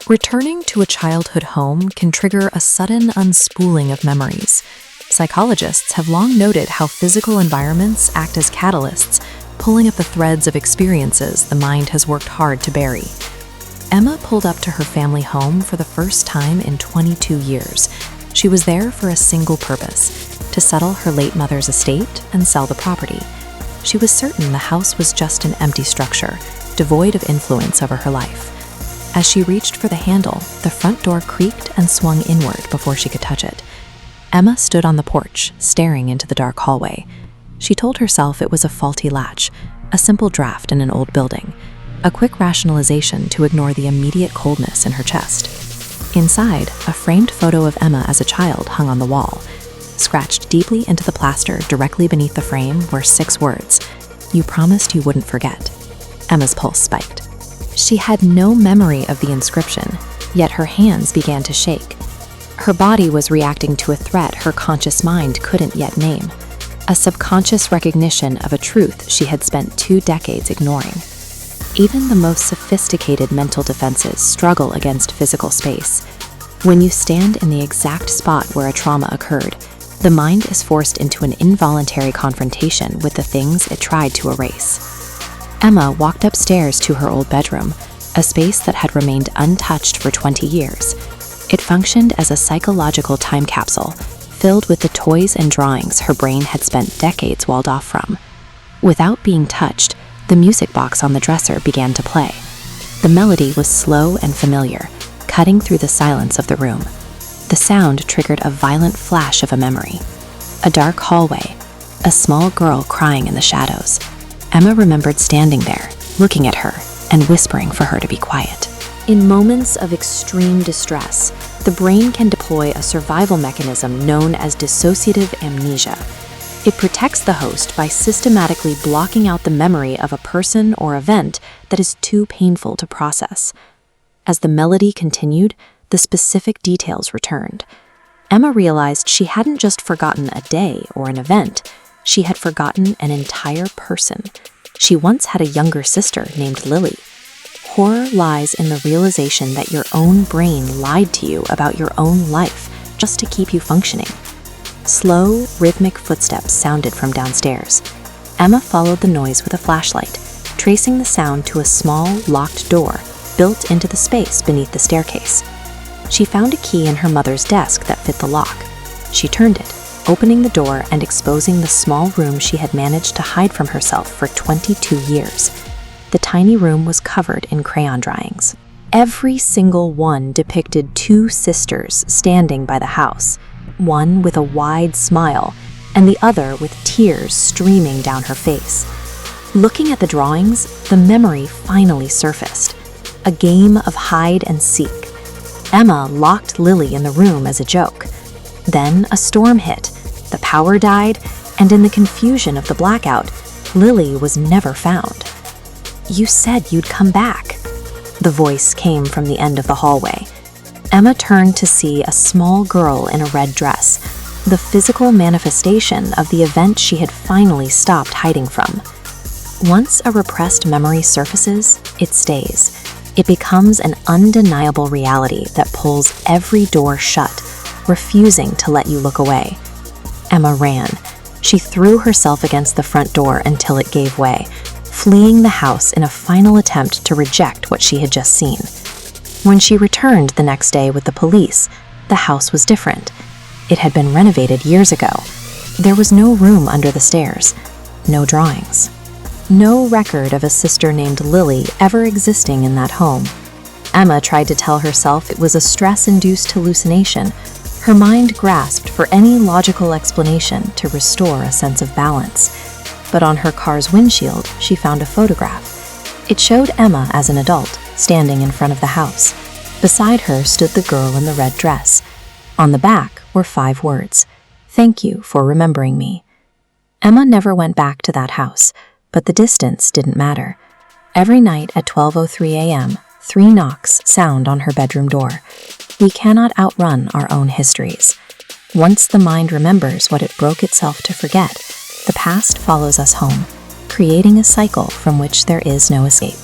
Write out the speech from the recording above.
Returning to a childhood home can trigger a sudden unspooling of memories. Psychologists have long noted how physical environments act as catalysts, pulling at the threads of experiences the mind has worked hard to bury. Emma pulled up to her family home for the first time in 22 years. She was there for a single purpose: to settle her late mother's estate and sell the property. She was certain the house was just an empty structure, devoid of influence over her life. As she reached for the handle, the front door creaked and swung inward before she could touch it. Emma stood on the porch, staring into the dark hallway. She told herself it was a faulty latch, a simple draft in an old building, a quick rationalization to ignore the immediate coldness in her chest. Inside, a framed photo of Emma as a child hung on the wall. Scratched deeply into the plaster directly beneath the frame were 6 words: "You promised you wouldn't forget." Emma's pulse spiked. She had no memory of the inscription, yet her hands began to shake. Her body was reacting to a threat her conscious mind couldn't yet name, a subconscious recognition of a truth she had spent 2 decades ignoring. Even the most sophisticated mental defenses struggle against physical space. When you stand in the exact spot where a trauma occurred, the mind is forced into an involuntary confrontation with the things it tried to erase. Emma walked upstairs to her old bedroom, a space that had remained untouched for 20 years. It functioned as a psychological time capsule, filled with the toys and drawings her brain had spent decades walled off from. Without being touched, the music box on the dresser began to play. The melody was slow and familiar, cutting through the silence of the room. The sound triggered a violent flash of a memory. A dark hallway, a small girl crying in the shadows. Emma remembered standing there, looking at her, and whispering for her to be quiet. In moments of extreme distress, the brain can deploy a survival mechanism known as dissociative amnesia. It protects the host by systematically blocking out the memory of a person or event that is too painful to process. As the melody continued, the specific details returned. Emma realized she hadn't just forgotten a day or an event, she had forgotten an entire person. She once had a younger sister named Lily. Horror lies in the realization that your own brain lied to you about your own life just to keep you functioning. Slow, rhythmic footsteps sounded from downstairs. Emma followed the noise with a flashlight, tracing the sound to a small, locked door built into the space beneath the staircase. She found a key in her mother's desk that fit the lock. She turned it, opening the door and exposing the small room she had managed to hide from herself for 22 years. The tiny room was covered in crayon drawings. Every single one depicted 2 sisters standing by the house, one with a wide smile and the other with tears streaming down her face. Looking at the drawings, the memory finally surfaced. A game of hide and seek. Emma locked Lily in the room as a joke. Then a storm hit, the power died, and in the confusion of the blackout, Lily was never found. "You said you'd come back." The voice came from the end of the hallway. Emma turned to see a small girl in a red dress, the physical manifestation of the event she had finally stopped hiding from. Once a repressed memory surfaces, it stays. It becomes an undeniable reality that pulls every door shut, refusing to let you look away. Emma ran. She threw herself against the front door until it gave way, fleeing the house in a final attempt to reject what she had just seen. When she returned the next day with the police, the house was different. It had been renovated years ago. There was no room under the stairs, no drawings, no record of a sister named Lily ever existing in that home. Emma tried to tell herself it was a stress-induced hallucination. Her mind grasped for any logical explanation to restore a sense of balance. But on her car's windshield, she found a photograph. It showed Emma as an adult, standing in front of the house. Beside her stood the girl in the red dress. On the back were 5 words: "Thank you for remembering me." Emma never went back to that house, but the distance didn't matter. Every night at 12:03 a.m., 3 knocks sound on her bedroom door. We cannot outrun our own histories. Once the mind remembers what it broke itself to forget, the past follows us home, creating a cycle from which there is no escape.